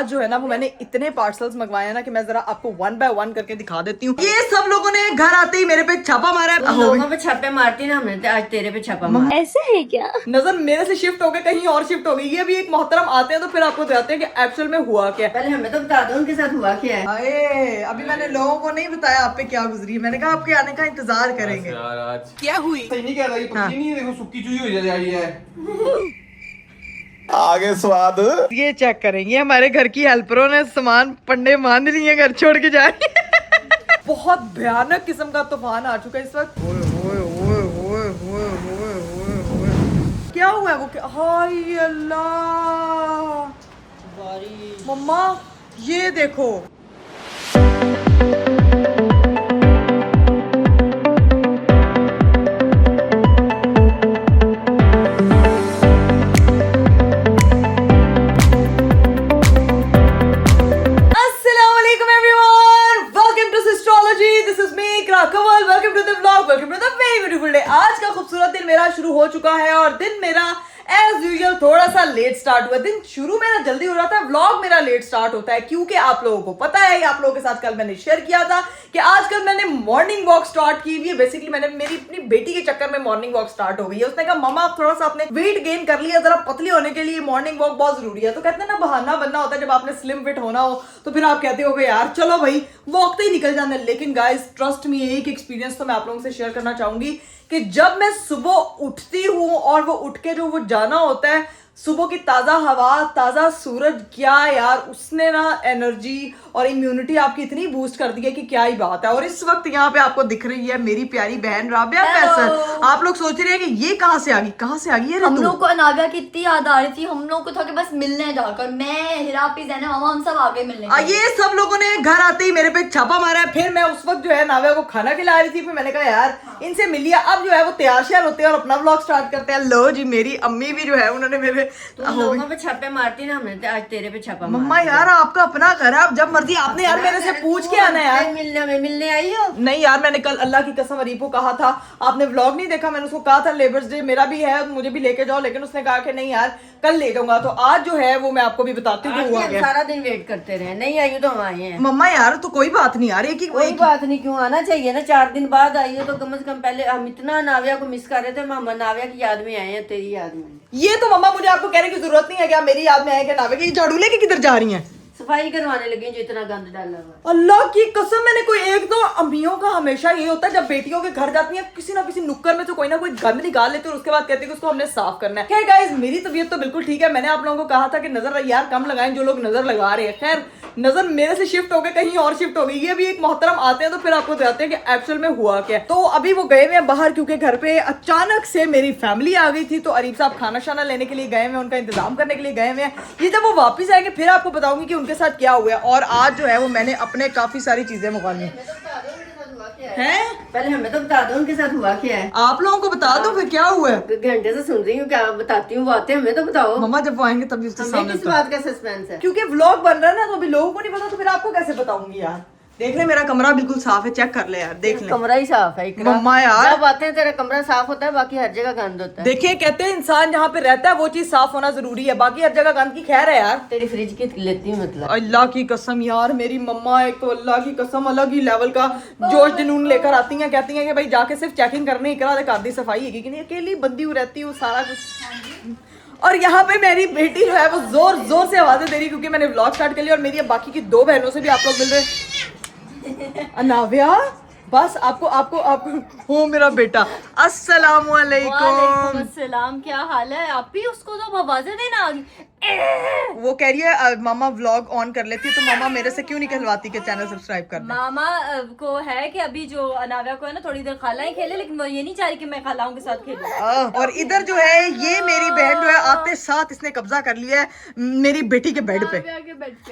आज जो है ना वो मैंने इतने पार्सल्स मंगवाए हैं ना कि मैं जरा आपको 1 बाय 1 करके दिखा देती हूँ। ये सब लोगों ने घर आते ही मेरे पे छापा मारा है। लोगों पे छापे मारती ना, हमने आज तेरे पे छापा मारा। ऐसा है क्या? नजर मेरे से शिफ्ट हो गए, कहीं और शिफ्ट हो गई। ये भी एक मोहतरम आते हैं तो फिर आपको बताते हैं कि एक्चुअल में हुआ क्या है। पहले हमें तो बता दो उनके साथ हुआ क्या है। अरे अभी मैंने लोगों को नहीं बताया आप पे क्या गुजरी है। मैंने कहा आपके आने का इंतजार करेंगे। यार आज क्या हुई? सही नहीं कह रहा, ये पक्षी नहीं है, देखो सुक्की चुई हो जाती है। आगे स्वाद ये चेक करेंगे, हमारे घर की हेल्परों ने सामान पंडे बांध लिए, घर छोड़ के जा रही है। बहुत भयानक किस्म का तूफान आ चुका है इस वक्त। ओए ओए ओए ओए ओए ओए ओए ओए। क्या हुआ है वो? क्या? हाय अल्लाह, मम्मा ये देखो। आज का खूबसूरत दिन मेरा शुरू हो चुका है और दिन मेरा एज यूजुअल थोड़ा सा लेट स्टार्ट हुआ। दिन शुरू मेरा जल्दी हो रहा था, व्लॉग मेरा लेट स्टार्ट होता है क्योंकि आप लोगों को पता है, आप लोगों के साथ कल मैंने शेयर किया था कि आजकल मैंने मॉर्निंग वॉक स्टार्ट की हुई है। बेसिकली मैंने मेरी अपनी बेटी के चक्कर में मॉर्निंग वॉक स्टार्ट हो गई है। उसने कहा मम्मा आप थोड़ा सा अपने वेट गेन कर लिया, जरा पतली होने के लिए मॉर्निंग वॉक बहुत जरूरी है। तो कहते हैं ना बहाना बनना होता है, जब आपने स्लिम फिट होना हो तो फिर आप कहते हो कि यार चलो भाई वॉक तो ही निकल जाना है। लेकिन गाइस ट्रस्ट मी, एक एक्सपीरियंस तो मैं आप लोगों से शेयर करना चाहूंगी कि जब मैं सुबह उठती हूँ और वो उठ के जो वो जाना होता है, सुबह की ताज़ा हवा, ताज़ा सूरज, क्या यार उसने ना एनर्जी और इम्यूनिटी आपकी इतनी बूस्ट कर दी है कि क्या ही बात है। और इस वक्त यहाँ पे आपको दिख रही है मेरी प्यारी बहन राबिया फैसल। आप लोग सोच रहे हैं कि ये कहाँ से आ गई, कहाँ से आ गई? हम लोग को अनाविया की इतनी याद आ रही थी, हम लोग को था कि बस मिलने जाकर, मैं हिरापी जैन मामा हम सब आ गए मिलने। ये सब लोगों ने घर आते ही मेरे पे छापा मारा है। फिर मैं उस वक्त जो है नाविया को खाना खिला रही थी, फिर मैंने कहा यार इनसे मिल लिया। अब जो है वो तैयार श्यार होते हैं और अपना व्लॉग स्टार्ट करते हैं। लो जी मेरी अम्मी भी जो है उन्होंने मेरे लोगों पे छापे मारती ना, हमने आज तेरे पे छापा मारा। मम्मा यार आपका अपना घर है, आप जब मर्जी आपने यार मेरे से पूछ के आना यार। मिलने आई हो? नहीं यार मैंने कल अल्लाह की कसम अरीफ को कहा था, आपने व्लॉग नहीं देखा, मैंने उसको कहा था लेबर्स डे मेरा भी है मुझे भी लेके जाओ, लेकिन उसने कहा कि नहीं यार कल ले जाऊंगा। तो आज जो है वो मैं आपको भी बताती हूँ हुआ क्या। सारा दिन वेट करते रहे, नहीं आई तो हम आए हैं। मम्मा यार तो कोई बात नहीं यार, एक ही कोई बात नहीं, क्यों आना चाहिए ना, 4 दिन बाद आई हो तो कम से कम। पहले हम इतना नाविया को मिस कर रहे थे, हम नाविया की याद में आए हैं, तेरी याद में। ये तो मम्मा मुझे आपको कहने की जरूरत नहीं है कि आप मेरी याद में आए कि नावे की झाड़ू लेके किधर जा रही हैं? सफाई करवाने लगे जो इतना गंद डाला हुआ। अल्लाह की कसम, मैंने कोई एक तो अम्मियों का हमेशा ये होता है जब बेटियों के घर जाती हैं किसी ना किसी नुक्कड़ में से कोई ना कोई गंद निकाल लेते और उसके बाद कहते हैं कि उसको हमने साफ करना है। खैर गाइस मेरी तबीयत तो बिल्कुल ठीक है। मैंने आप लोगों को कहा था कि नजर यार कम लगाएं जो लोग नजर लगा रहे हैं। खैर नजर मेरे से शिफ्ट हो गए, कहीं और शिफ्ट हो गई। ये भी एक मोहतरम आते हैं तो फिर आपको बताते हैं कि एक्चुअल में हुआ क्या। तो अभी वो गए हुए हैं बाहर क्योंकि घर पे अचानक से मेरी फैमिली आ गई थी। तो अरीफ साहब खाना शाना लेने के लिए गए हुए, उनका इंतजाम करने के लिए गए हुए हैं। ये जब वो वापस आएंगे फिर आपको बताऊंगी कि उनके साथ क्या हुआ है। और आज जो है वो मैंने अपने काफी सारी चीजें मंगवा ली हैं। पहले हमें तो बता दो उनके साथ हुआ क्या है। आप लोगों को बता दो फिर क्या हुआ है। घंटे से सुन रही हूँ, क्या बताती हूँ, वो आते हैं हमें तो बताओ। मम्मा जब वो आएंगे तभी उसके हमें सामने किस बात का सस्पेंस है? क्योंकि व्लॉग बन रहा है ना, तो अभी लोगों को नहीं पता तो फिर आपको कैसे बताऊंगी यार। देख ले मेरा कमरा बिल्कुल साफ है, चेक कर ले यार, देख ले कमरा ही साफ है इकरा। मम्मा यार जब आते हैं तेरा कमरा साफ होता है, बाकी हर जगह गंद होता है। देखिए कहते हैं इंसान जहाँ पे रहता है वो चीज साफ होना जरूरी है, बाकी हर जगह गंद की खैर है यार। तेरी फ्रिज की लेती हूँ मतलब। अल्लाह की कसम यार मेरी मम्मा एक तो अल्लाह की कसम अलग ही लेवल का जोश जुनून लेकर आती हैं। कहती हैं कि भाई जाके सिर्फ चेकिंग करने इकरा दे दी सफाई है कि नहीं, अकेली बंदी हूँ रहती हूँ सारा कुछ। और यहाँ पे मेरी बेटी जो है वो जोर जोर से आवाजें दे रही क्योंकि मैंने व्लॉग स्टार्ट कर लिया। और मेरी बाकी की 2 बहनों से भी आप लोग मिल रहे। अनाविया बस आपको आपको आपको हो मेरा बेटा। अस्सलामुअलैकुम। अस्सलाम, क्या हाल है? आप ही उसको तो आवाजें देना आ गई। वो कह रही है मामा व्लॉग ऑन कर लेती है, तो मामा मेरे से क्यों नहीं कहलवाती कि चैनल सब्सक्राइब कर दे। मामा को है कि अभी जो अनाविया को है ना थोड़ी देर खालाएं खेले, लेकिन वो ये नहीं चाह रही कि मैं खालाओं के साथ खेलूं। और इधर जो है ये मेरी बहन जो है आते साथ इसने कब्जा कर लिया है मेरी बेटी के बेड पे।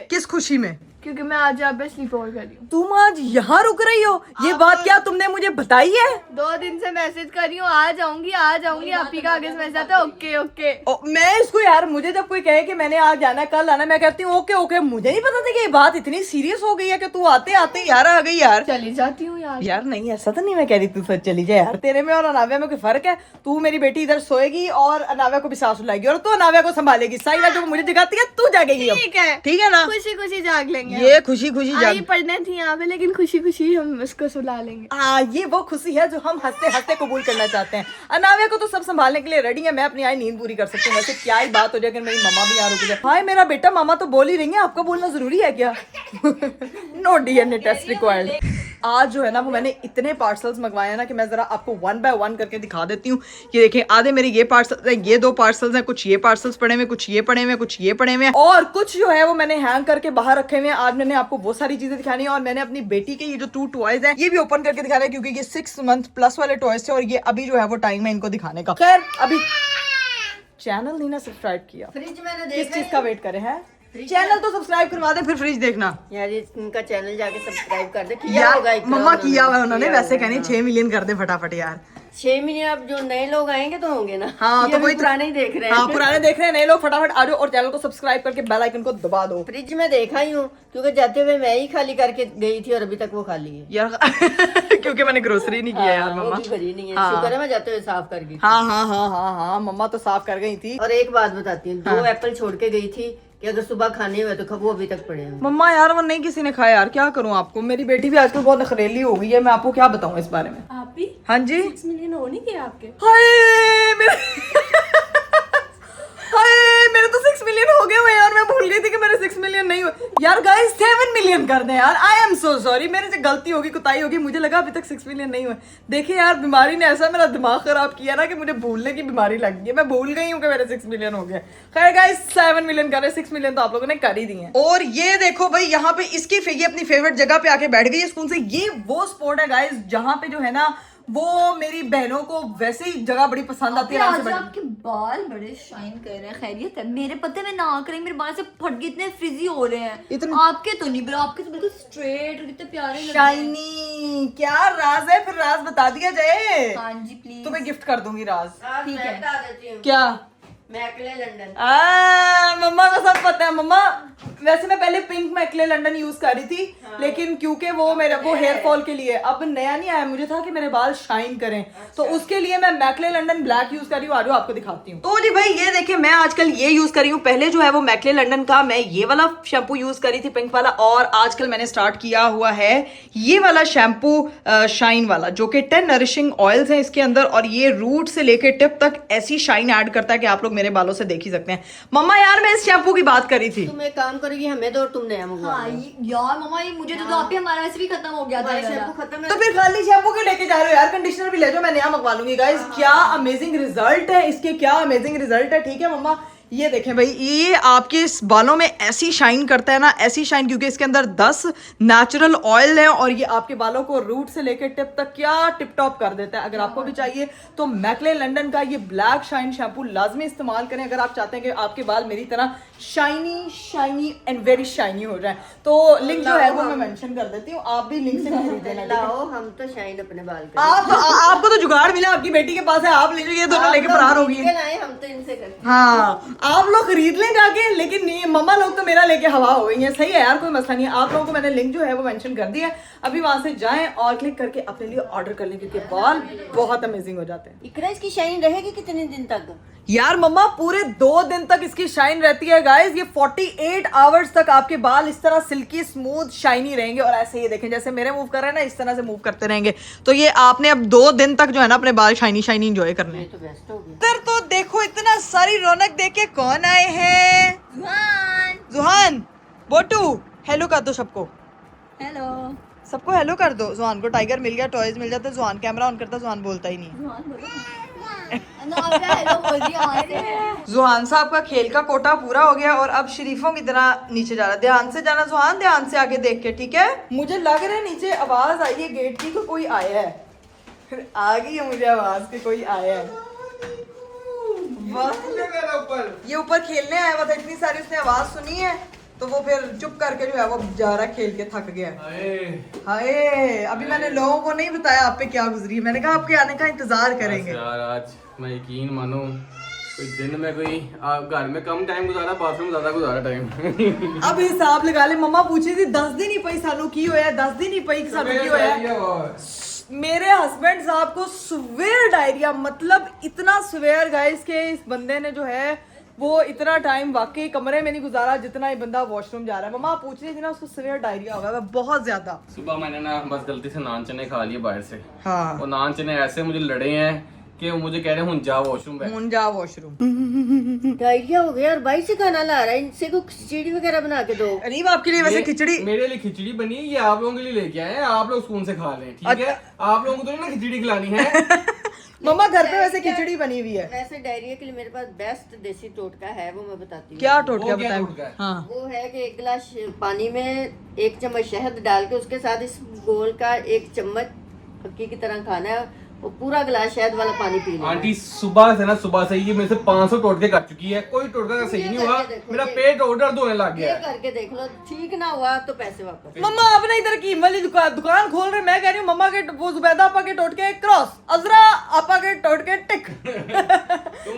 किस खुशी में? क्योंकि मैं आज यहाँ पे स्लीप ओवर कर रही हूँ। तुम आज यहाँ रुक रही हो? ये बात क्या तुमने मुझे बताई है? 2 दिन से मैसेज कर रही हूँ, आ जाऊंगी आप ही का आगे से मैसेज आता है ओके ओके। मैं इसको यार, मुझे जब कोई कहे कि मैंने आज जाना है, कल आना, मैं कहती हूँ ओके ओके। मुझे नहीं पता था कि ये बात इतनी सीरियस हो गई है कि तू आते आते यार आ गई यार। चली जाती हूँ यार। यार नहीं, ऐसा तो नहीं मैं कह रही तू सच चली जाए यार। तेरे में और अनाव्या में कोई फर्क है? तू मेरी बेटी इधर सोएगी और अनाव्या को भी सासू लाएगी, और तू अनाव्या को संभालेगी। साइला जो मुझे जगाती है तू जागेगी। ठीक है, ठीक है ना? खुशी खुशी जाग लेंगे। ये खुशी खुशी आई पढ़ने थी यहाँ पे, लेकिन खुशी खुशी हम इसको सुला लेंगे। हाँ, ये वो खुशी है जो हम हंसते हंसते कबूल करना चाहते हैं। अनाव्या को तो सब संभालने के लिए रेडी है, मैं अपनी आई नींद पूरी कर सकती हूँ। वैसे क्या ही बात हो जाए अगर मेरी मम्मा भी यहाँ रुक जाए। हाय मेरा बेटा, मामा तो बोल ही रही है, आपका बोलना जरूरी है क्या? No DNA test required. आज जो है ना वो मैंने इतने पार्सल्स मंगवाए हैं ना कि मैं जरा आपको 1 बाय 1 करके दिखा देती हूँ। ये देखें, आधे मेरे ये पार्सल्स हैं, ये 2 पार्सल्स हैं, कुछ ये पार्सल्स पड़े हुए, कुछ ये पड़े हुए, कुछ ये पड़े हुए, और कुछ जो है वो मैंने हैंग करके बाहर रखे हुए हैं। आज मैंने आपको वो सारी चीजें दिखानी है, और मैंने अपनी बेटी के ये जो 2 टॉयज हैं ये भी ओपन करके दिखाना है, क्योंकि ये 6 मंथ प्लस वाले टॉयज थे, और ये अभी जो है वो टाइम है इनको दिखाने का। खैर, अभी चैनल नहीं ना सब्सक्राइब किया, फ्रिज मैंने किस चीज का वेट करे हैं? चैनल तो सब्सक्राइब करवा दे, फिर फ्रिज देखना। यार ये इनका चैनल जाके सब्सक्राइब कर दे। किया होगा यार इतना मम्मा किया हुआ है उन्होंने, किया वैसे होगा, कहनी 6 मिलियन कर दे फटाफट यार। 6 मिलियन। अब जो नए लोग आएंगे तो होंगे ना। हाँ, ये तो अभी वही पुराने ही देख रहे हैं। हाँ, पुराने देख रहे हैं, नए लोग फटाफट आ जाओ और चैनल को सब्सक्राइब करके बेल आइकन को दबा दो। फ्रिज में देखा ही हूँ, क्योंकि जाते हुए मैं ही खाली करके गई थी और अभी तक वो खाली है। यार क्योंकि मैंने ग्रोसरी नहीं किया यार हाँ, वो मम्मा। भी भरी नहीं है। हाँ। शुक्र है मैं जाते हुए साफ कर गई। हाँ हाँ हाँ हाँ हाँ, मम्मा तो साफ कर गई थी। और एक बात बताती हूँ, 2 एप्पल छोड़ के गई थी कि अगर सुबह खाने हुए तो वो अभी तक पड़े हैं। मम्मा यार वो नहीं किसी ने खाया यार, क्या करूँ आपको। मेरी बेटी भी आजकल बहुत नखरेली हो गई है, मैं आपको क्या बताऊँ इस बारे में। आप भी हाँ जी। 6 मिलियन हो नहीं गए आपके? हाय मेरे हाय मेरे तो 6 मिलियन हो गए हुए यार, मैं भूल गई थी कि मेरे 6 मिलियन नहीं हुए यार। गाइस 7 मिलियन कर दें यार। आई एम सो सॉरी, मेरे से गलती होगी, कुताई होगी, मुझे लगा अभी तक 6 मिलियन नहीं हुए। देखिए यार, बीमारी ने ऐसा मेरा दिमाग खराब किया ना कि मुझे भूलने की बीमारी लग गई है। मैं भूल गई हूँ कि मेरे 6 मिलियन हो गए। खैर गाइस 7 मिलियन कर रहे, 6 मिलियन तो आप लोगों ने कर ही दिए। और ये देखो भाई, यहाँ पे इसकी फिगी अपनी फेवरेट जगह पे आके बैठ गई है स्कूल से। ये वो स्पॉट है गाइस जहाँ पे जो है ना वो मेरी बहनों को वैसे ही जगह बड़ी पसंद आती है। आराम से आज बैठ- आपके बाल बड़े शाइन कर रहे हैं, खैरियत है? मेरे पता है मैं ना करेंगे, मेरे बाल से फट के इतने फ्रिजी हो रहे हैं। आपके तो नहीं, आपके तो बिल्कुल स्ट्रेट और कितने प्यारे लग रहे हैं। शाइनी, क्या राज है? फिर राज बता दिया जाए। हाँ जी प्लीज। तुम्हें गिफ्ट कर दूंगी राज। ठीक है, बता देती हूँ। क्या? McClay London. मम्मा को सब पता है। मम्मा वैसे मैं पहले पिंक मैकले लंदन यूज कर रही थी, लेकिन क्योंकि वो मेरा वो हेयर फॉल के लिए, अब नया नहीं आया, मुझे था कि मेरे बाल शाइन करें, तो उसके लिए मैं मैकले लंदन ब्लैक यूज कर रही हूँ। आज आपको दिखाती हूँ। तो जी भाई ये देखिए, मैं आजकल ये यूज कर रही हूँ। पहले जो है वो मैकले लंदन का मैं ये वाला शैम्पू यूज कर रही थी, पिंक वाला, और आजकल मैंने स्टार्ट किया हुआ है ये वाला शैम्पू शाइन वाला, जो कि 10 नरिशिंग ऑयल्स हैं इसके अंदर, और ये रूट से लेके टिप तक ऐसी शाइन ऐड करता है कि आप लोग मेरे बालों से देख ही सकते हैं। मम्मा यार मैं इस शैम्पू की बात कर रही थी। तुम एक काम करोगी, हमें दो और तुम नया मंगवा हाँ लो। यार मम्मा, ये मुझे तो आप ही, हमारा वैसे भी खत्म हो गया था हमारा ये वाला। शैम्पू खत्म है। तो फिर खाली शैम्पू क्यों लेके जा रहे हो यार? कंडीशनर भी ले जाओ, मैं नया मंगवा लूंगी। गाइस क्या अमेजिंग रिजल्ट है इसके, क्या अमेजिंग रिजल्ट है। ठीक है मम्मा, ये देखें भाई, ये आपके इस बालों में ऐसी शाइन करता है ना, ऐसी शाइन, क्योंकि इसके अंदर 10 नेचुरल ऑयल है, और ये आपके बालों को रूट से लेकर टिप तक क्या टिप टॉप कर देता है। अगर आपको भी चाहिए तो मैकले लंदन का ये ब्लैक शाइन शैम्पू लाजमी इस्तेमाल करें, अगर आप चाहते हैं कि आपके बाल मेरी तरह शाइनी एंड वेरी शाइनी हो जाए। तो लिंक जो है वो मैं मेंशन कर देती हूँ, आप भी लिंक से खरीद देना। लाओ, हम तो शाइन अपने बाल करें। आपको तो जुगाड़ मिला, आपकी बेटी के पास है, आप ले लीजिए, ये दोनों लेके फरार होगी। हम तो इनसे करते हैं। हाँ, आप लोग खरीद लें जाके, लेकिन नहीं, मम्मा लोग तो मेरा लेके हवा हो गई है। सही है यार, कोई मसला नहीं है। आप लोगों को मैंने लिंक जो है वो मेंशन कर दिया है, अभी वहां से जाएं और क्लिक करके अपने लिए ऑर्डर कर लें, क्योंकि बाल बहुत अमेजिंग हो जाते हैं। इकरा इसकी शाइन रहेगी कितने दिन तक? यार मम्मा पूरे 2 दिन तक इसकी शाइन रहती है गाइस। ये 48 आवर्स तक आपके बाल इस तरह सिल्की स्मूथ शाइनी रहेंगे, और ऐसे ये देखें जैसे मेरे मूव कर रहे हैं ना, इस तरह से मूव करते रहेंगे। तो ये आपने अब 2 दिन तक जो है ना अपने बाल शाइनी शाइनी एंजॉय करने हैं। तो बेस्ट हो गया। इधर तो देखो, इतना सारी रौनक देख के कौन आए हैं? जुहान, बोटू, हेलो कर दो सबको। हेलो। सबको हेलो कर दो। जुहान को टाइगर मिल गया, टॉयज मिल जाते। जुहान कैमरा ऑन करता, जुहान बोलता ही नहीं। जुहान साहब का खेल का कोटा पूरा हो गया, और अब शरीफों की तरह नीचे जा रहा है। ध्यान से जाना जुहान, ध्यान से आगे देख के, ठीक है? मुझे लग रहा है नीचे आवाज आई है गेट की, कोई आया है। फिर आ गई है मुझे आवाज कि कोई आया है। वाह, ये ऊपर खेलने आया हुआ था, इतनी सारी उसने आवाज सुनी है तो वो फिर चुप करके जो है वो जा रहा है, खेल के थक गया है। हाय अभी मैंने लोगों को नहीं बताया आप पे क्या गुजरी है, मैंने कहा आपके आने का इंतजार करेंगे। यार आज मैं यकीन मानो कोई दिन में कोई घर में कम टाइम गुजारा, बाथरूम ज्यादा गुजारा टाइम। अब हिसाब लगा ले, मम्मा पूछी थी 10 दिन ही पई सानू की होया, 10 दिन ही पई सानू की होया। मेरे हस्बैंड साहब को स्वेयर डायरिया, मतलब इतना स्वेयर गाइस के इस बंदे ने जो है वो इतना टाइम वाकई कमरे में नहीं गुजारा जितना ये बंदा वॉशरूम जा रहा है। मम्मा पूछ रही थी ना उसको स्वेयर डायरिया होगा है बहुत ज्यादा। सुबह मैंने ना बस गलती से नान चने खा लिए बाहर से। हाँ और नान चने ऐसे मुझे लड़े हैं कि वो मुझे कह रहे हैं हुन जा वॉशरूम पे। हुन जा वॉशरूम। डायरिया हो गया और भाई से खाना ला रहा है, इनसे को खिचड़ी वगैरह बना के दो। अरीब आपके लिए वैसे खिचड़ी, मेरे लिए खिचड़ी बनी है, ये आप लोगों के लिए लेके आए हैं, आप लोग स्पून से खा लें, ठीक है? आप लोगों को तो नहीं ना खिचड़ी खिलानी है। मम्मा घर पे वैसे खिचड़ी बनी हुई है। वैसे डायरिया के लिए मेरे पास बेस्ट देसी टोटका है, वो मैं बताती हूँ। क्या टोटका वो क्या टोटका बताएं? है? हाँ वो है कि 1 गिलास पानी में 1 चम्मच शहद डाल के उसके साथ इस घोल का 1 चम्मच फक्की की तरह खाना है, वो पूरा गिलास शहद वाला पानी पी लेना है। आंटी सुबह से ना सुबह से ये मेरे से 500 टोटके कर चुकी है, कोई टोटका सही नहीं हुआ, मेरा पेट और दर्द होने लग गया ये है। करके देख लो, ठीक ना हुआ तो पैसे वापस। मम्मा आपने इधर की वाली दुकान खोल रहे, मैं कह रही हूँ मम्मा के वो जुबैदा आपा के टोटके क्रॉस, अजरा आपा के टोटके टिक।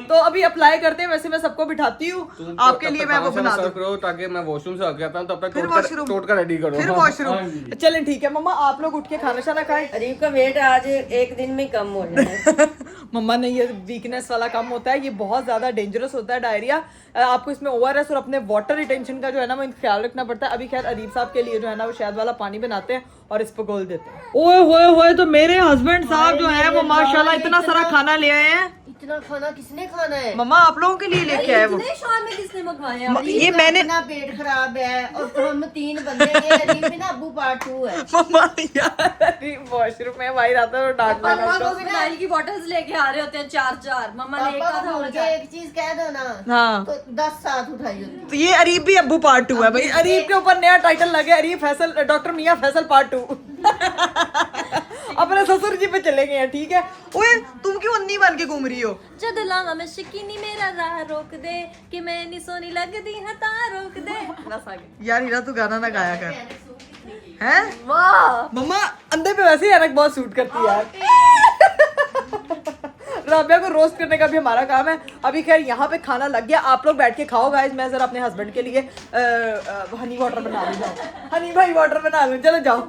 तो अभी अप्लाई करते हैं, वैसे मैं सबको बिठाती हूँ, आपके लिए मैं वो बना दूँ। करो ताकि मैं वॉशरूम से आके आता हूँ, तब तक फिर वॉशरूम टोटका रेडी करो। फिर हाँ, वॉशरूम हाँ जी। चलें ठीक है मम्मा, आप लोग उठ के खाना शाना खाएं। अरीब का वेट आज 1 दिन में कम हो जाए। मम्मा ने ये वीकनेस वाला कम होता है, ये बहुत ज्यादा डेंजरस होता है डायरिया। आपको इसमें ओआरएस और अपने वाटर रिटेंशन का जो है ना वो ख्याल रखना पड़ता है। अभी खैर अरीब साहब के लिए जो है ना वो शहद वाला पानी बनाते हैं और इस पर घोल देते हैं। ओए होए होए, तो मेरे हस्बैंड साहब जो है वो माशाल्लाह इतना सारा खाना ले आए हैं। इतना खाना किसने खाना है? मम्मा आप लोगों के लिए लेके आए वो। इतने शाम में किसने मंगवाए हैं? ये मैंने इतना पेट खराब है और हम 3 बंदे हैं, अरीब भी ना अब्बू पार्ट 2 है। मम्मा यार अरीब वॉशरूम में भाई रहता है और डांट पापा लगा को फिनाइल की बॉटल्स लेके आ रहे होते हैं 4-4। मम्मा ने एक पापा आधा को हो मुझे जाए। एक चीज कह दो ना हाँ तो 10 साथ उठाई होती। तो ये अरीब भी अब्बू पार्ट 2 है भाई। अरीब के ऊपर नया टाइटल लगे, अरीब फैसल, डॉक्टर मियां फैसल पार्ट 2। अपने ससुर जी पे चले गए हैं, ठीक है। ओए तुम क्यों अन्नी बन के घूम रही हो? जद लावा मैं शकीनी मेरा राह रोक दे कि मैं नहीं सोनी लगदी हता रोक दे। बस आ गया। यार हीरा तू गाना ना गाया कर, हैं? वाह मम्मा अंदर पे वैसे ही अनक बहुत सूट करती है यार। राबिया को रोस्ट करने का भी हमारा काम है। अभी खैर यहाँ पे खाना लग गया, आप लोग बैठ के खाओ गाइस। मैं जरा अपने हस्बैंड के लिए हनी वाटर बना लूँ, हनी भाई वाटर बना लूँ। चलो जाओ।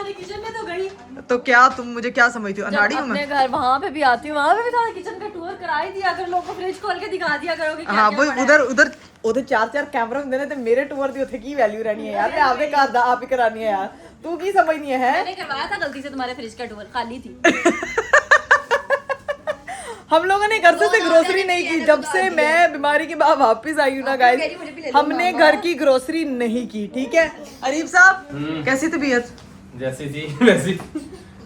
किचन में तो गई, तो क्या तुम मुझे क्या समझती हो, अनाड़ी हूँ अपने मैं? घर वहाँ पे भी आती हूँ, वहाँ पे भी थोड़ा किचन का टूर करा ही दिया अगर लोगों को फ्रिज खोल के दिखा दिया करोगे क्या हाँ क्या वो पड़ा है। उधर उधर उधर 4-4 कैमरा होंगे ने, मेरे टूर दी उथे की वैल्यू रहनी है यार। मैं आपने कहा आप ही करानी है यार, तू की समझनी है? मैंने करवाया था गलती से, तुम्हारे फ्रिज का टूर खाली थी। हम लोगों ने घर से ग्रोसरी नहीं की जब से मैं बीमारी के बाद वापस आई हूँ ना गाइस। हमने घर की ग्रोसरी नहीं की, ठीक है। अरीब साहब कैसी तबीयत? जैसे जी वैसे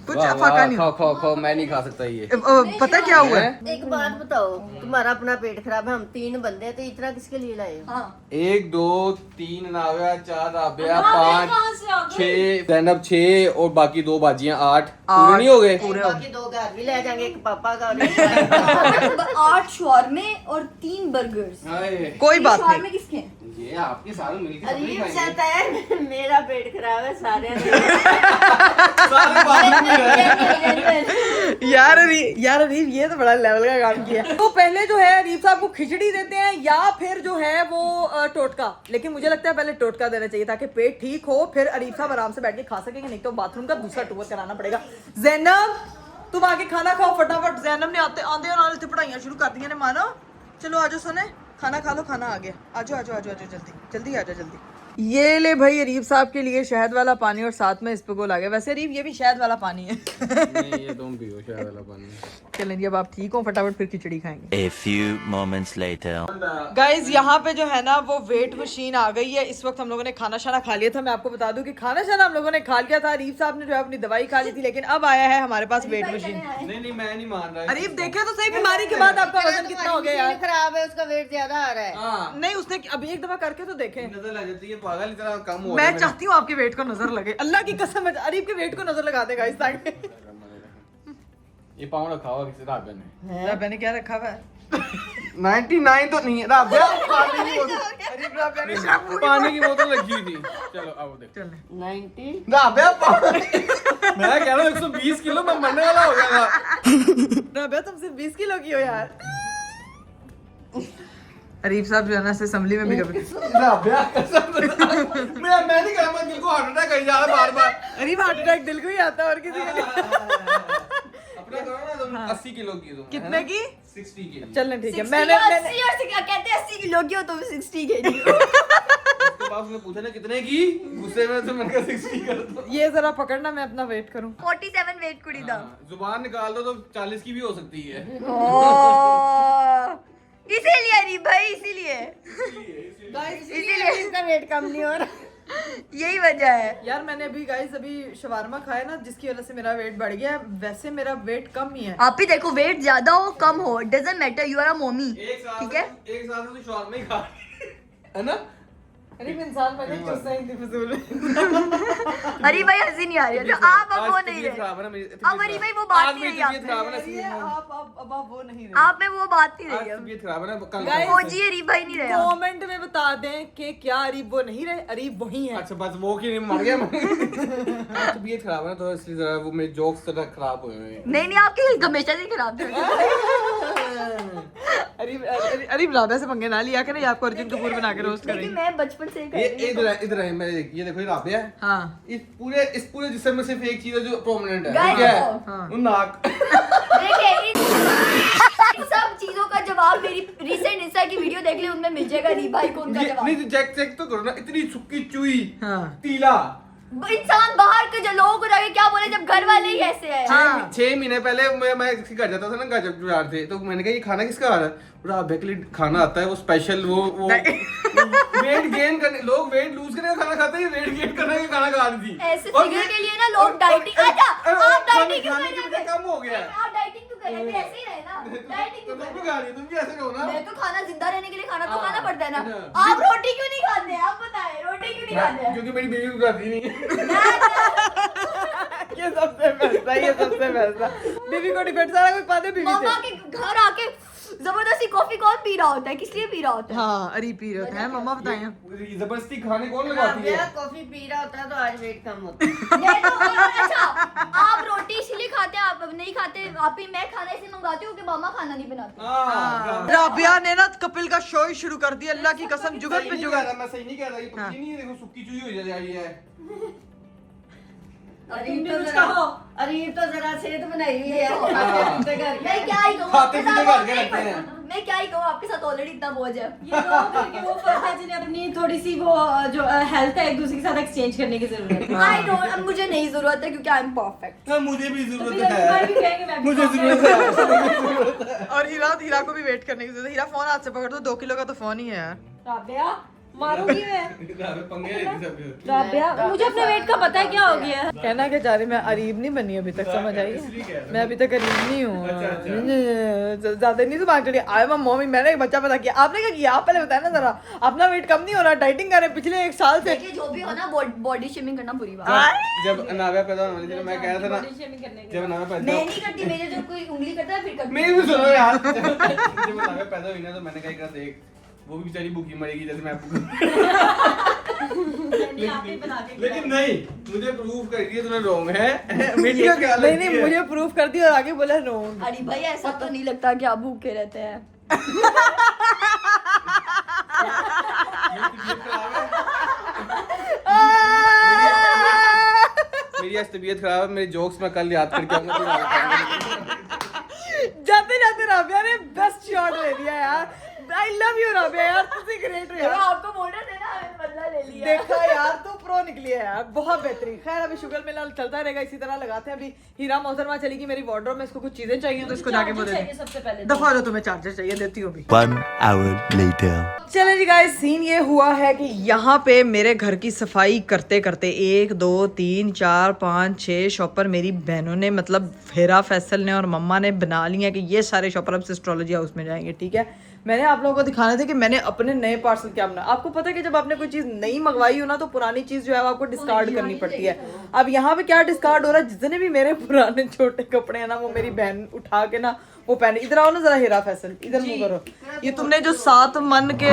कुछ वाह, फाका वाह, नहीं खाओ खाओ खाओ, मैं नहीं खा सकता ये। पता क्या हुआ है? एक बात बताओ, तुम्हारा अपना पेट खराब है, हम 3 बंदे हैं, तो इतना किसके लिए लाए हो? हाँ 1 2 3 नाव्या, 4 राबिया, नाव्या 5 कहाँ से आ गई? 6 जैनब 6 और बाकी 2 बाजियां 8 पूरे नहीं हो गए? बाकी 2 घर भी ले जाएंगे, एक पापा का और एक 8 शॉर्मे और 3 बर्गर्स। हाय, कोई बात नहीं। शॉर्मे किसके हैं? ये आपके सारे मिलके सब नहीं अरीब खाएंगे। कहता है मेरा पेट खराब है, सारे सारे बात में है। यार अरीब ये तो बड़ा लेवल का काम किया। तो पहले जो है अरीब साहब को खिचड़ी देते हैं या फिर जो है वो टोटका, लेकिन मुझे लगता है पहले टोटका देना चाहिए ताकि पेट ठीक हो, फिर अरीब साहब आराम से बैठ के खा सकेंगे। नहीं तो बाथरूम का दूसरा टूर कराना पड़ेगा। जैनब तुम आके खाना खाओ फटाफट। जैनब ने आते आंदे और आते पढ़ाइयां शुरू कर दी ने मानो। चलो आजो सोने, खाना खा लो, खाना आ गया। आजो आजो आजो आजो जल्दी जल्दी आजो जल्दी। ये ले भाई अरीब साहब के लिए शहद वाला पानी और साथ में इस पे गोल आ गया। वैसे अरीब ये भी शहद वाला पानी है। नहीं ये तुम पियो शहद वाला पानी। चलें जी अब आप ठीक हो, फटाफट फिर खिचड़ी खाएंगे। A few moments later. Guys यहाँ पे जो है ना वो वेट मशीन आ गई है। इस वक्त हम लोगों ने खाना शाना खा लिया था। मैं आपको बता दूं कि खाना शाना हम लोगों ने खा लिया था। अरीब साहब ने जो है अपनी दवाई खा ली थी, लेकिन अब आया है हमारे पास वेट मशीन। नहीं मैं नहीं मान रहा। अरीब देखे तो सही बीमारी के बाद आपका वजन कितना हो गया यार। खराब है, उसका वेट ज्यादा आ रहा है। हाँ नहीं उसने अभी एक दफा करके तो देखे। नजर लग जाती है, पागल की तरह कम हो मैं रहा है चाहती हूँ आपके वेट को नजर लगे, अल्लाह की कसम है। अरीब के वेट को नजर लगा देगा इस ताकि मेरा। ये पाँव रखा हुआ किसी राबिया ने। मैंने क्या रखा हुआ है? 99 तो नहीं है राबिया, पानी की बोतल रखी हुई थी। चलो आओ देख। 90 राबिया मैं कह रहा हूँ 120 किलो मैं मरने वाला हो गया था। राबिया तुम सिर्फ 20 किलो की हो यार। अरीब साहब जो है ना असेंबली में भी कभी राबिया कसम मैं नहीं करूँगा, दिल को हार्ट अटैक कर जा रहा बार बार। अरीब हार्ट अटैक दिल को ही आता है और किसी के लिए। अपना करो ना तुम 80 किलो की तुम। कितने की? 60 की। चलना ठीक है। 60 मैंने और 80 और क्या कहते हैं 80 किलो की हो तुम 60 के लिए। उसके बाद उसने पूछा ना कितने की, गुस्से में तो मैंने कहा 60 कर दो। ये जरा पकड़ना, मैं अपना वेट करूं। 47 वेट कुड़ी था। जुबान निकाल दो तो 40 की भी हो सकती है। इसीलिए अरीब भाई इसीलिए इसका वेट कम नहीं हो रहा। यही वजह है। यार मैंने अभी गाइस अभी शवारमा खाया ना, जिसकी वजह से मेरा वेट बढ़ गया है। वैसे मेरा वेट कम ही है। आप ही देखो वेट ज्यादा हो कम हो doesn't matter, you are a mummy. ठीक है एक साल से तो शॉर्मा ही खा है ना। अरे इंसान पहले चुस्सा ही थी फजूल। अरे भाई हंसी नहीं आ रही है तो आप अब वो नहीं रहे। अब अरे भाई वो बात नहीं रही तबीयत खराब है ना, ये अब आप वो नहीं आप में वो बात नहीं रही है। तबीयत खराब है ना कल। Guys, ओ जी अरीब भाई नहीं रहे आप। कमेंट में बता दें कि क्या अरीब वो नहीं रहे, अरीब वही है। अच्छा बस वो की नहीं मर गया मैं। तबीयत खराब है ना तो इसलिए जरा वो मेरे जोक्स थोड़ा खराब हुए हैं। नहीं आपकी हमेशा से खराब थे। अरीब राबिया से पंगे ना लिया करें, आपको अर्जुन कपूर बना के रोस्ट लेकिन करेंगे। मैं बचपन से ही कर ये रही हूँ। इधर है मैं ये देखो ये राबिया है। हाँ इस पूरे जिस्म में सिर्फ एक चीज है जो प्रोमिनेंट है। Guys, ठीक है हाँ। वो नाक। देखिए इन सब चीजों का जवाब मेरी रिसेंट इंस्टा की वीडियो देख ले, उनमें मिल जाएगा अरीब भाई को उनका जवाब। नहीं चेक चेक तो करो ना, इतनी सुक्की चुई हाँ। तीला। इंसान बाहर के जो लोगों को जाके क्या बोले जब घर वाले ही ऐसे हैं। हाँ। 6 महीने पहले मैं इसके घर जाता था ना, गजब जुगाड़ थे, तो मैंने कहा ये खाना किसका आ रहा है? राबिया के लिए खाना आता है वो स्पेशल, वो वेट गेन करने, लोग वेट लूज करने का खाना खाते हैं, वेट गेन करने का खाना खा रही थी। ऐसे फिगर के लिए ना लोग डाइटिंग। अच्छा आप डाइटिंग क्यों खाने कर की रहे वजह थे? कम हो गया है। आप डाइटिंग क्यों कर रहे थे? ऐसे ही रहे ना डाइटिंग क्यों तुम कर भी रहे खा रही हो, तुम भी ऐसे कहो ना। मैं तो खाना जिंदा रहने के लिए खाना तो हाँ। खाना पड़ता है ना। हाँ। आप रोटी क्यों नहीं खाते? आप बताएं रोटी क्यों नहीं खाते? क्योंकि मेरी बेबी उठाती नहीं है। ये सबसे बेस्ट है, ये सबसे बेस्ट है। बीवी को डिपेंड सारा कुछ पाते बीवी मामा से। के घर आके जबरदस्ती कॉफी कौन पी रहा होता है? किस लिए पी रहा होता है? हाँ अरीब पी रहे हैं, मम्मा बताएं। जबरदस्ती खाने कौन लगाती है? कॉफी पी रहा होता है तो आज वेट कम होता है। नहीं तो अच्छा आप रोटी इसलिए खाते हैं, आप नहीं खाते? आप ही मैं खाना इसलिए मंगाती हूँ कि मामा खाना नहीं बनाते। हाँ। राबिया ने ना कपिल का शो ही शुरू कर दिया, अल्लाह की कसम जुगत पे सही नहीं जुगत। कह रहा, मैं सही नहीं कह रहा, ये पक्षी नहीं है, देखो सुक्की चुई हो जाती है। अरीब तो जरा सेहत बनाई हुई है। हाँ। मैं क्या ही कहूँ खाते आपके पीते साथ घर के रहते हैं। मैं क्या ही कहूँ आपके साथ ऑलरेडी इतना बोझ है। ये लोग करके वो फर्क है जिन्हें अपनी थोड़ी सी वो जो हेल्थ है एक दूसरे के साथ एक्सचेंज करने की जरूरत है। आई डोंट, मुझे नहीं जरूरत है क्योंकि आई एम परफेक्ट। हाँ, मुझे भी तो जरूरत फिर अभी भी है, कहेंगे मैं भी मुझे जरूरत है। और हीरा को भी वेट करने की जरूरत है। हीरा फोन हाथ से पकड़ दो, 2 किलो का तो फोन ही है यार। राबिया मारूंगी मैं। पंगे लेती सब। राबिया मुझे अपने वेट का पता है क्या हो गया है। कहना क्या चाह रही, मैं अरीब नहीं बनी अभी तक, समझ आई? इसलिए कह रहा हूँ। मैं अभी तक अरीब नहीं हूँ। अच्छा। ज्यादा नहीं जुबान चढ़ी। आई एम मम्मी, मैंने एक बच्चा पैदा किया। आपने क्या किया? आप पहले बताया ना जरा। अपना वेट कम नहीं हो रहा, डाइटिंग कर रहे हैं पिछले 1 साल से। देखिए जो भी हो ना बॉडी शेमिंग करना बुरी बात है। जब नाविया पैदा होने वाली थी, मैं कह रहा था ना, बॉडी शेमिंग करने के जब नाविया पैदा मैं नहीं करती, मेरे जो कोई उंगली करता है फिर करती मेरी भी सुनो यार। जब नाविया पैदा हुई ना तो मैंने कहा देख वो भी बेचारी भूखी मरेगी जैसे मैं लिए आप ही बना के लेकिन नहीं, मुझे प्रूफ कर दिया तुम्हें रॉन्ग है। मीडिया क्या नहीं नहीं, मुझे प्रूफ कर दिया और आगे बोला नो। अरे भाई ऐसा तो नहीं लगता कि आप भूखे रहते हैं। मेरी आज तबीयत खराब है, मेरे जोक्स मैं कल याद करके आऊंगा। जाते जाते राबिया ने बेस्ट शॉट ले दिया यार। आई लव यू राबिया यार, तुझे ग्रेट हो यार। आपको बोल रहे थे ना हमें बदला ले लिया। देखा यार, तू प्रो निकली है यार, बहुत बेहतरीन। खैर अभी शुगर मेला चलता रहेगा, इसी तरह लगाते हैं। अभी हीरा मोहतरमा चलेगी मेरी वार्डरोब में, इसको कुछ चीजें चाहिए तो इसको जाके बोले चाहिए सबसे पहले। दफा दो, तुम्हें चार्जर चाहिए, देती हूँ अभी। 1 hour later. चले जी गाइस, सीन ये हुआ है कि यहाँ पे मेरे घर की सफाई करते करते 1 2 3 4 5 6 शॉपर मेरी बहनों ने, मतलब हेरा, फैसल ने और मम्मा ने बना लिया कि ये सारे शॉपर अब से एस्ट्रोलॉजी हाउस में जाएंगे। ठीक है, मैंने आप लोगों को दिखाने थे कि मैंने अपने नए पार्सल क्या बनाया। आपको पता है कि जब आपने कोई चीज़ नई मंगवाई हो ना तो पुरानी चीज़ जो है वो आपको डिस्कार्ड करनी पड़ती है। अब यहाँ पे क्या डिस्कार्ड हो रहा है, जितने भी मेरे पुराने छोटे कपड़े हैं ना वो मेरी बहन उठा के ना वो पहने। इधर आओ ना जरा हेरा फैसल, इधर मुंह करो। ये तुमने जो 7 मन के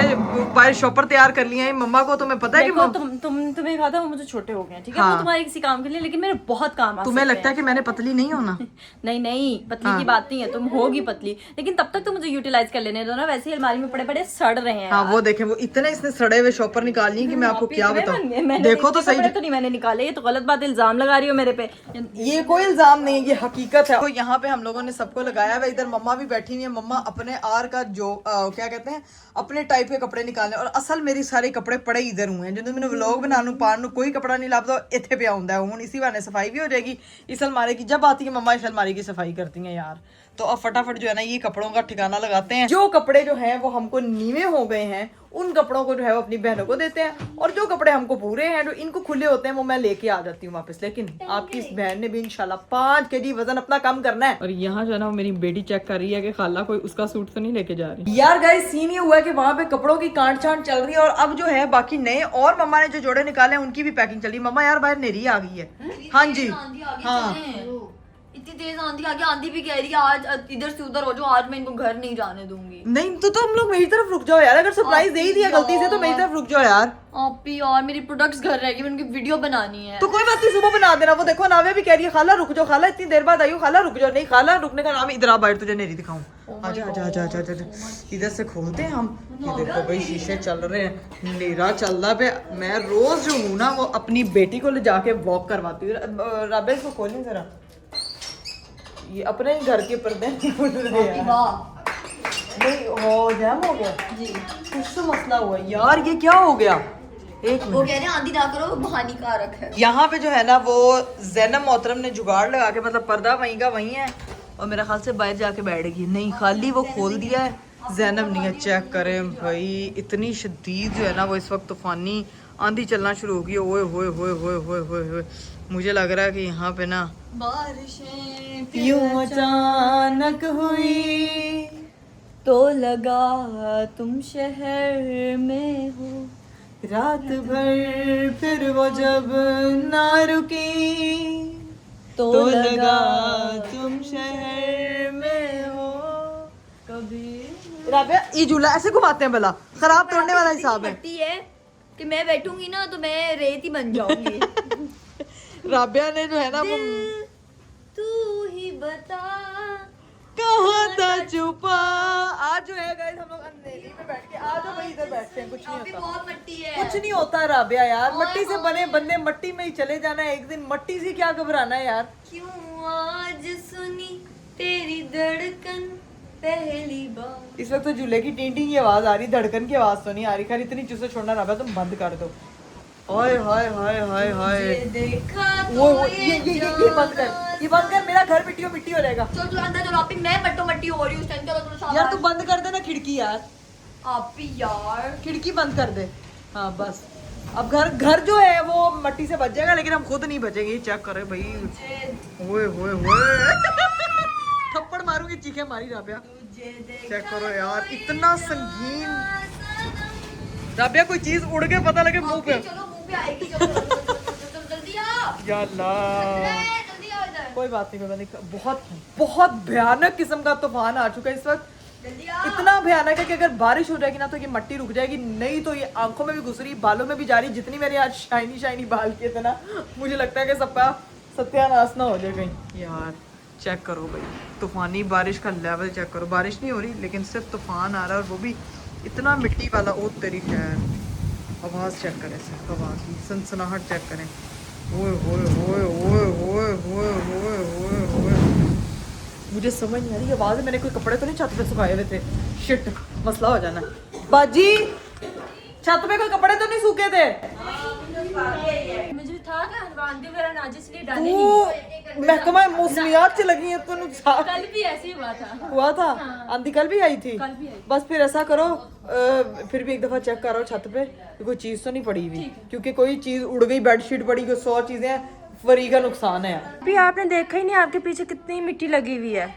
बाय शॉपर तैयार कर लिए हैं मम्मा को, तुम्हें पता है कि देखो तुम्हें कहा था वो मुझे छोटे हो गए हैं, ठीक है, हाँ। वो तुम्हारे किसी काम के लिए, लेकिन मेरे बहुत काम आ तुम्हें सकते लगता है कि मैंने पतली नहीं होना? नहीं नहीं, पतली की बात नहीं है, तुम होगी पतली, लेकिन तब तक तो मुझे यूटिलाइज कर लेने दो ना। वैसे ही अलमारी में पड़े पड़े सड़ रहे हैं। हाँ वो देखें, वो इतने इसने सड़े हुए शॉपर निकाल लिए कि मैं आपको क्या बताऊं। देखो तो सही, तो नहीं मैंने निकाले, ये तो गलत बात, इल्जाम लगा रही हो मेरे पे। ये कोई इल्जाम नहीं है, ये हकीकत है। तो यहाँ पे हम लोगों ने सबको लगाया हुआ, इधर मम्मा भी बैठी हुई है। मम्मा अपने आर का जो क्या कहते हैं, अपने टाइप के कपड़े निकालने, और असल मेरी सारे कपड़े पड़े इधर हुए हैं। जो मैंने व्लॉग बनानू पानू कोई कपड़ा नहीं लाता, इत्थे पे आउंदा है। हुन इसी बहाने सफाई भी हो जाएगी इस अलमारी की। जब आती है मम्मा इस अलमारी की सफाई करती हैं यार। तो अब फटाफट जो है ना ये कपड़ों का ठिकाना लगाते हैं। जो कपड़े जो हैं वो हमको नीवे हो गए हैं, उन कपड़ों को जो है वो अपनी बहनों को देते हैं, और जो कपड़े हमको पूरे हैं, जो इनको खुले होते हैं, वो मैं लेके आ जाती हूँ वापस। लेकिन आपकी इस बहन ने भी इंशाल्लाह 5 kg वजन अपना कम करना है। और यहाँ जो है ना मेरी बेटी चेक कर रही है कि खाला कोई उसका सूट तो नहीं लेके जा रही। यार गाइस सीन ये हुआ है कि वहाँ पे कपड़ों की कांट छांट चल रही है, और अब जो है बाकी नए और मम्मा ने जो जोड़े निकाले हैं उनकी भी पैकिंग चल रही है। मम्मा यार बाहर नेरी आ गई है। हाँ जी हाँ, इतनी तेज आंधी आ गई, आंधी भी कह रही है आज इधर से उधर हो जाओ, आज मैं इनको घर नहीं जाने दूंगी। नहीं तो हम लोग मेरी तरफ रुक जाओ यार, अगर सरप्राइज दे ही दिया गलती से तो मेरी तरफ रुक जाओ यार। आपी यार मेरी प्रोडक्ट्स घर रह गई, उनकी वीडियो बनानी है। तो कोई बात नहीं, सुबह बना देना। वो देखो नाव्या भी कह रही है खाला रुक जाओ, खाला इतनी देर बाद आई हो, खाला रुक जाओ। नहीं खाला रुकने का नाम, इधर आ बाहर तुझे नेरी दिखाऊं। आजा आजा आजा आजा आजा, इधर से खोलते हैं हम। ये देखो भाई शीशे चल रहे हैं, नेरा चल रहा पे। मैं रोज जो हूँ ना वो अपनी बेटी को ले जाके वॉक करवाती हूँ। राबे इसको खोलें जरा, ये अपने ही घर के पर्दे नहीं खुल रहे हैं। नहीं हो जैम हो गया जी, कुछ तो मसला हुआ यार। ये क्या हो गया? एक वो कह रहे हैं आंधी ना करो, वो हानिकारक है। यहाँ पे जो है ना वो जैनब मोहतरम ने जुगाड़ लगा के, मतलब पर्दा वहीं का वहीं है, और मेरा ख्याल से बाहर जाके बैठेगी। नहीं खाली वो खोल दिया है, जैनब नहीं है। चेक करें भाई, इतनी शदीद जो है ना वो इस वक्त तूफानी आंधी चलना शुरू होगी। ओए होए होए होए होए होए होए, मुझे लग रहा है कि यहाँ पे ना बारिशें यूं अचानक हुई तो लगा तुम शहर में हो, रात भर, फिर वो जब ना रुकी तो लगा तुम शहर में हो कभी। राबिया ये झूला ऐसे घुमाते हैं भला, खराब तोड़ने वाला हिसाब है। पड़ती है कि मैं बैठूंगी ना तो मैं रेत ही बन जाऊंगी। राबिया ने जो है ना वो तू ही बता कहाँ था छुपा। आज जो है गाइस हम लोग अंधेरी में बैठ के, आज जो भाई इधर बैठते हैं, कुछ नहीं होता, बहुत मट्टी है। कुछ नहीं होता राबिया यार। मट्टी से बने बंदे मट्टी में ही चले जाना है एक दिन। मट्टी से क्या घबराना है यार। क्यों आज सुनी तेरी धड़कन पहली बार। इस वक्त तो झूले की टीं टीं की आवाज आ रही, धड़कन की आवाज तो नहीं आ रही। खैर इतनी चूसे छोड़ना राबिया तुम बंद कर दो। हाय हाय हाय हाय हाय, देखा वो ये बंद कर, ये बंद कर, मेरा घर मिट्टी हो जाएगा। चलो अंदर चलो आप, मैं मट्टो मट्टी हो रही हूँ उस टाइम। चलो चलो यार तू बंद कर दे ना खिड़की यार, आप भी यार खिड़की बंद कर दे। हाँ बस, अब घर जो है वो मट्टी से बच जाएगा, लेकिन हम खुद नहीं बचेंगे। चेक करे भाई, ओए होए होए, थप्पड़ मारूंगी, चीखे मारी राबिया। चेक करो यार, इतना संगीन। राबिया कोई चीज उड़ के पता लगे मुंह पे। चलो मुंह पे आएगी। चलो जल्दी आ, या अल्लाह, जल्दी आ इधर। कोई बात नहीं, कोई बात नहीं। बहुत बहुत भयानक किस्म का तूफान आ चुका है इस वक्त। जल्दी आ। इतना भयानक है कि अगर बारिश हो जाएगी ना तो ये मट्टी रुक जाएगी, नहीं तो ये आंखों में भी घुस रही, बालों में भी जा रही। जितनी मेरे आज शाइनी शाइनी बाल किए थे ना, मुझे लगता है कि सबका सत्यानाश ना हो जाए कहीं। यार चेक करो भाई, तूफानी बारिश का लेवल चेक करो। बारिश नहीं हो रही लेकिन सिर्फ तूफान आ रहा है, और वो भी इतना मिट्टी वाला। ओ तेरी खैर, आवाज़ चेक करें, सिर्फ हवा की सनसनाहट चेक करें। ओए होए होए होए होए होए होए होए होए, मुझे समझ नहीं आ रही आवाज़। मैंने कोई कपड़े तो नहीं छत पे सुखाए हुए थे? शिट, मसला हो जाना। बाजी छत पे कोई कपड़े तो नहीं सूखे थे? मुझे था कि आंधी वगैरह ना, इसलिए डाले नहीं। तू महकमा मौसमियात से लगी है, तूने कल भी ऐसे ही हुआ था। आंधी कल भी आई थी। कल भी आई। बस फिर ऐसा करो, फिर भी एक दफा चेक करो छत पे कि कोई चीज तो नहीं पड़ी हुई, क्योंकि कोई चीज उड़ गई, बेडशीट पड़ी गई, 100 चीजें, फरी का नुकसान है। अभी आपने देखा ही नहीं आपके पीछे कितनी मिट्टी लगी हुई है।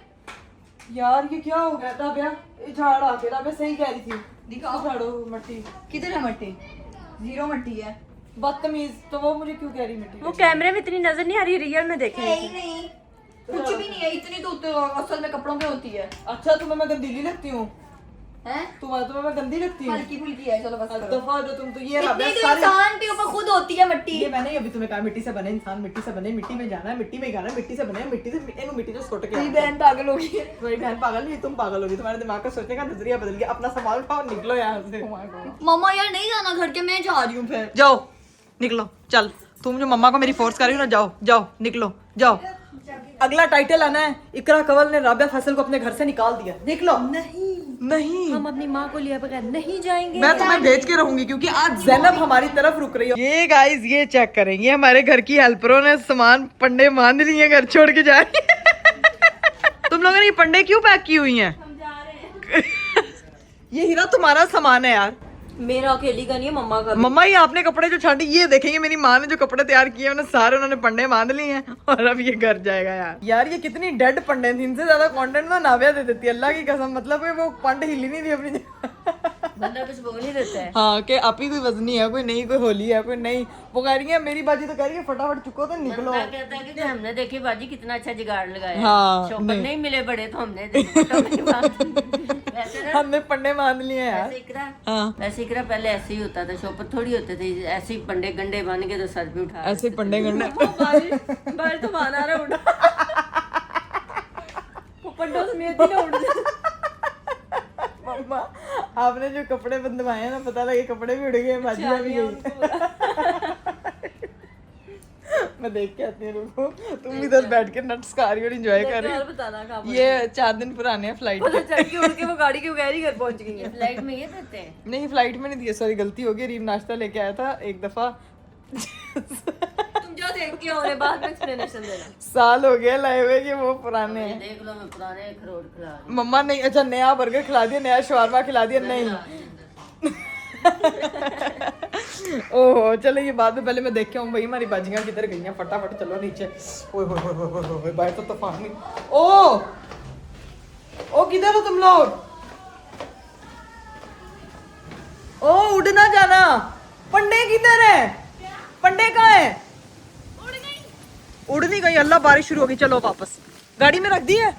यार ये क्या हो गया था भैया? ये झाड़ आ गया था, मैं सही कह रही थी। दिखाओ झाड़ो मट्टी। किधर है मट्टी? 0 मट्टी है। बदतमीज, तो वो मुझे क्यों कह रही मिट्टी? वो कैमरे में इतनी नजर नहीं आ रही, रियल में देखें। नहीं नहीं, कुछ भी नहीं है, इतनी तो असल में कपड़ों पे होती है। अच्छा तुम्हें मैं गंदीली लगती हूँ? हैं? तुम्हें मैं गंदी लगती हूँ? हल्की फुल्की है, चलो बस करो। दफा जो तुम तो ये इतनी तो सारी इंसान के ऊपर खुद होती है मिट्टी। ये मैंने अभी तुम्हें कहा मिट्टी से बने इंसान, मिट्टी से बने, मिट्टी में जाना है, मिट्टी में ही गाना है, मिट्टी से बने, मिट्टी से इनको मिट्टी से छोड़ के मेरी बहन पागल हो गई है। तुम्हारी बहन पागल नहीं, तुम पागल होगी, तुम्हारे दिमाग का सोचने का नजरिया बदल गया। अपना सामान उठाओ निकलो यहाँ से। मम्मा यार नहीं जाना घर के, मैं जा रही हूँ फिर। जाओ निकलो, चल तुम जो मम्मा को मेरी फोर्स कर रही हो ना, जाओ जाओ निकलो जाओ। अगला टाइटल आना है, इकरा कंवल ने राबिया फैसल को अपने घर से निकाल दिया। देख लो। नहीं हम अपनी माँ को लिया बगैर नहीं जाएंगे। मैं तुम्हें भेज के रहूंगी क्योंकि आज ज़ैनब हमारी तरफ रुक रही है। ये गाइस ये चेक करेंगे, हमारे घर की हेल्परों ने सामान पंडे बांध लिए, घर छोड़ के जा रही है। तुम लोगों ने ये पंडे क्यों पैक की हुई हैं? हम जा रहे हैं। ये हीरा तुम्हारा सामान है यार। मेरा अकेली का नहीं है, मम्मा का। मम्मा ये आपने कपड़े जो छांटे, ये देखेंगे मेरी माँ ने जो कपड़े तैयार किए हैं सारे उन्होंने पंडे बांध लिए हैं और अब ये घर जाएगा यार। ये कितनी डेड पंडे थी, इनसे ज्यादा कंटेंट ना नाविया दे देती है, अल्लाह की कसम। मतलब वो पंड हिली नहीं थी अपनी जगह। बंदा कुछ बोल ही देता है। हाँ कि आप ही कोई वजनी है, कोई नहीं, कोई होली है, कोई नहीं। वो कह रही है मेरी बाजी तो कह रही है फटाफट चुको तो निकलो। बंदा कहता है कि हमने देखी बाजी कितना अच्छा जुगाड़ लगाया। हाँ, शॉपर नहीं मिले बड़े तो हमने फोटो में बांध- वैसे ना हमने पंडे बांध लिए हैं यार। वैसे इकरा हाँ वैसे इकरा पहले ऐसे ही होता था, शॉपर थोड़ी होते थे, ऐसे ही पंडे गंडे बांध के तो सर पे उठा ऐसे पंडे गंडे। बारिश तो आना रहा उड़ा। वो पंडों से मेरी ना उड़ जाए। मम्मा आपने जो कपड़े बंधवाए हैं ना, पता लगे कपड़े भी उड़ गए, बाजियां भी गई। मैं देख के आती हूँ, रुको। तुम इधर बैठ के नट्स खा रही हो और एंजॉय कर रही और हो। बताना कहाँ पर। ये 4 दिन पुराने हैं फ्लाइट के। चल के उड़ के वो गाड़ी के बगैर ही घर पहुंच गई है। फ्लाइट में ये देते हैं। नहीं फ्लाइट में नहीं दिए, सॉरी गलती हो गई। रीम नाश्ता लेके आया था एक दफा। तुम जो देख के और बाद में एक्सप्लेनेशन देना। साल हो गया लाए हुए कि वो पुराने हैं। देख लो मैं पुराने अखरोट खिला रही मम्मा नहीं, अच्छा नया बर्गर खिला दिया, नया शवारमा खिला दिया, नहीं। ओहो चलो ये बाद में, पहले मैं देख के आऊँ भाई हमारी बाजियां किधर गई हैं। फटाफट चलो नीचे। ओए होए होए होए होए होए, बाहर तो तूफान नहीं। ओ किधर हो तुम लोग? ओ उड़ ना जाना। पंडे किधर है? पंडे कहाँ है? उड़ नहीं गई। अल्लाह बारिश शुरू हो गई। चलो वापस गाड़ी में रख दी है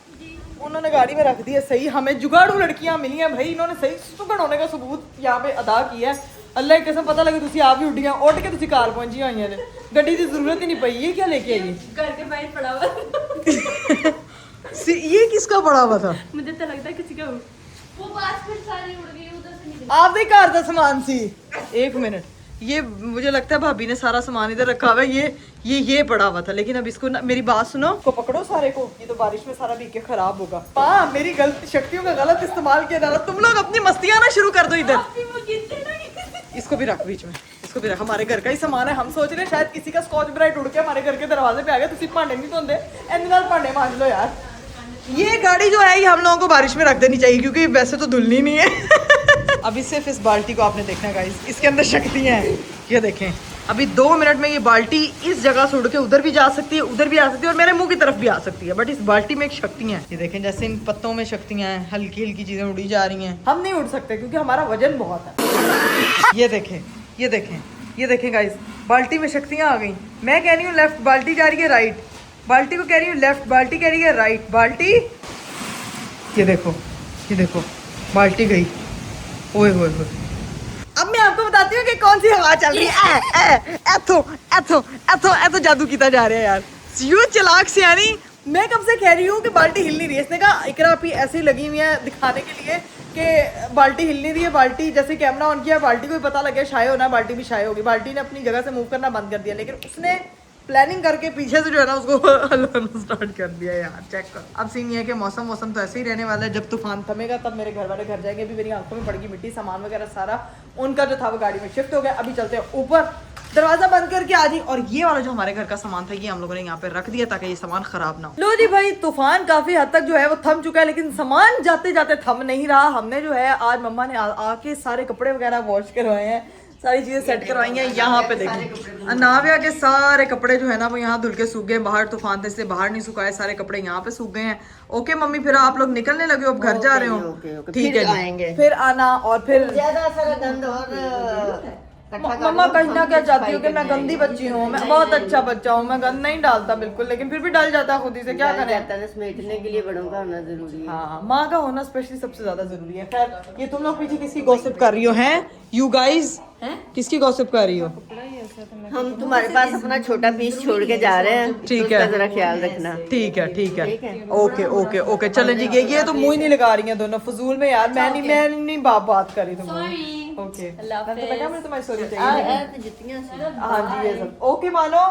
उन्होंने, गाड़ी में रख दी है। सही हमें जुगाड़ू लड़कियां मिली हैं भाई, इन्होंने सही सुगड़ होने का सबूत यहाँ पे अदा किया है। अल्लाह की कसम पता लगे तुसी आप ही उड्डियां उठ के तुसी कार पहुंची हुई ने, गड्डी की जरूरत ही नहीं पई। ये क्या लेके आई? घर के बाहर पड़ा हुआ। ये किसका पड़ा हुआ था? मुझे तो लगता है किसी का। वो बात फिर सारी उड़ गई उधर से निकल। आपके घर का सामान सी। एक मिनट, ये मुझे लगता है भाभी ने सारा सामान इधर रखा हुआ है। ये पड़ा हुआ था, लेकिन अब इसको ना, मेरी बात सुनो, को पकड़ो सारे को, ये तो बारिश में सारा भीग के खराब होगा। हाँ मेरी गलत शक्तियों का गलत इस्तेमाल किया जा रहा। तुम लोग अपनी मस्तियां ना शुरू कर दो इधर। इसको भी रख बीच में, इसको भी रख। हमारे घर का ही सामान है। हम सोच रहे हैं शायद किसी का स्कॉच ब्राइट उड़ के हमारे घर के दरवाजे पे आ गया। तुसी भांडे नहीं धोंदे, इनके नाल भांडे मांज लो यार। ये गाड़ी जो है ये हम लोगों को बारिश में रख देनी चाहिए क्योंकि वैसे तो धुलनी नहीं है। अभी सिर्फ इस बाल्टी को आपने देखना है गाइस, इसके अंदर शक्तियां हैं। ये देखें अभी 2 मिनट में ये बाल्टी इस जगह से उड़ के उधर भी जा सकती है, उधर भी आ सकती है और मेरे मुंह की तरफ भी आ सकती है। बट इस बाल्टी में एक शक्तियां हैं। ये देखें जैसे इन पत्तों में शक्तियां हैं, हल्की हल्की चीजें उड़ी जा रही हैं। हम नहीं उड़ सकते क्योंकि हमारा वजन बहुत है। ये देखें ये देखें ये देखें गाइस, बाल्टी में शक्तियां आ गई। मैं कह रही हूँ लेफ्ट, बाल्टी जा रही है राइट। बाल्टी को कह रही हूँ लेफ्ट, बाल्टी कह रही है राइट। बाल्टी ये देखो बाल्टी गई। ओए होए होए। अब मैं आपको बताती हूँ कि कौन सी हवा चल रही है। ऐथो जादू किया जा रहा है यार। यू चलाक से यानी मैं कब से कह रही हूँ कि बाल्टी हिल नहीं रही है। इसने कहा इकरा आप ऐसे ही लगी हुई है दिखाने के लिए कि बाल्टी हिल नहीं रही है। बाल्टी जैसे कैमरा ऑन किया, बाल्टी को भी पता लग गया शाये होना, बाल्टी भी शाये होगी। बाल्टी ने अपनी जगह से मूव करना बंद कर दिया, लेकिन उसने प्लानिंग करके पीछे से जो है ना उसको हलवाना स्टार्ट कर दिया यार। चेक कर। अब सीन ये है कि मौसम तो ऐसे ही रहने वाला है। जब तूफान थमेगा तब मेरे घर वाले घर जाएंगे। अभी मेरी आंखों में पड़ गई मिट्टी, सामान वगैरह सारा उनका जो था वो गाड़ी में शिफ्ट हो गया। अभी चलते हैं ऊपर, दरवाजा बंद करके आ जी। और ये वाला जो हमारे घर का सामान था ये हम लोगों ने यहाँ पे रख दिया ताकि ये सामान खराब ना हो। लो जी भाई, तूफान काफी हद तक जो है वो थम चुका है, लेकिन सामान जाते जाते थम नहीं रहा। हमने जो है आज मम्मा ने आके सारे कपड़े वगैरह वॉश करवाए हैं, सारी चीजें सेट करवाई हैं। यहाँ पे देखिए नाविया के सारे कपड़े जो है ना वो यहाँ धुल के सूख गए। बाहर तूफान थे इसलिए बाहर नहीं सुखाए, सारे कपड़े यहाँ पे सूख गए हैं। ओके मम्मी, फिर आप लोग निकलने लगे हो, अब घर जा रहे हो? ओके, ठीक है आएंगे फिर आना। और फिर ज्यादा सारा गंद और इकट्ठा कर मम्मा लो, कहीं ना सब क्या कुछ चाहती हो सफाई कि मैं करनी है। गंदी बच्ची हूँ, मैं बहुत अच्छा बच्चा हूँ, मैं गंद नहीं डालता बिल्कुल, लेकिन फिर भी डल जाता है खुद ही से, क्या डर करें। जाता है ना, समेटने के लिए बड़ों का होना जरूरी है। हाँ, माँ का होना स्पेशली सबसे ज्यादा जरूरी है। खैर, ये तुम लोग पीछे किसकी गॉसिप कर रही हो हैं? यू गाइस किसकी गॉसिप कर रही हो? हम तुम्हारे पास अपना छोटा पीस छोड़ के जा रहे हैं, ठीक तो है। उसका जरा ख्याल रखना। ठीक है ठीक है ठीक है। ओके ओके ओके चलो जी। ये तो मुंह ही नहीं लगा रही हैं दोनों फजूल में यार। मैं नहीं बात कर रही तुम। ओके मैंने तुम्हारी सॉरी चाहिए। जुतियां सी। हाँ जी ये सब ओके मानो।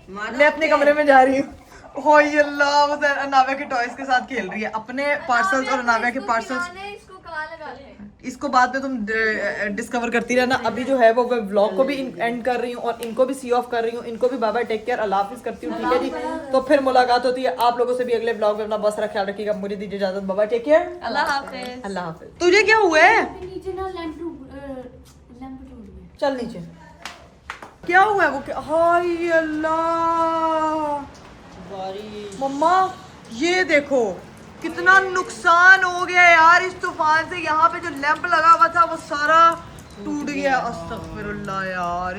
मैं अपने कमरे में जा रही हूँ। हो अल्लाह, वो अनाव्या के टॉयज के साथ खेल रही है, अपने पार्सल्स और अनाव्या के पार्सल्स। इसको कहाँ लगा ले? इसको बाद में तुम डिस्कवर करती रहना। अभी जो है वो मैं व्लॉग को भी एंड कर रही हूँ और इनको भी सी ऑफ कर रही हूँ। इनको भी बाय बाय, टेक केयर, अल्लाह हाफिज करती हूँ। ठीक है जी, तो फिर मुलाकात होती है आप लोगों से भी अगले व्लॉग में। अपना बस रखा ख्याल रखिएगा। मुझे दीजिए इजाजत, बाय बाय, टेक केयर, अल्लाह हाफिज। अल्लाह हाफिज। तुझे क्या हुआ है? नीचे ना लैंप टूट गया। चल नीचे। क्या हुआ है वो? क्या हाय अल्लाह मम्मा, ये देखो कितना नुकसान हो गया यार इस तूफान से। यहाँ पे जो लैंप लगा हुआ था वो सारा टूट गया। अस्तगफिरुल्लाह यार,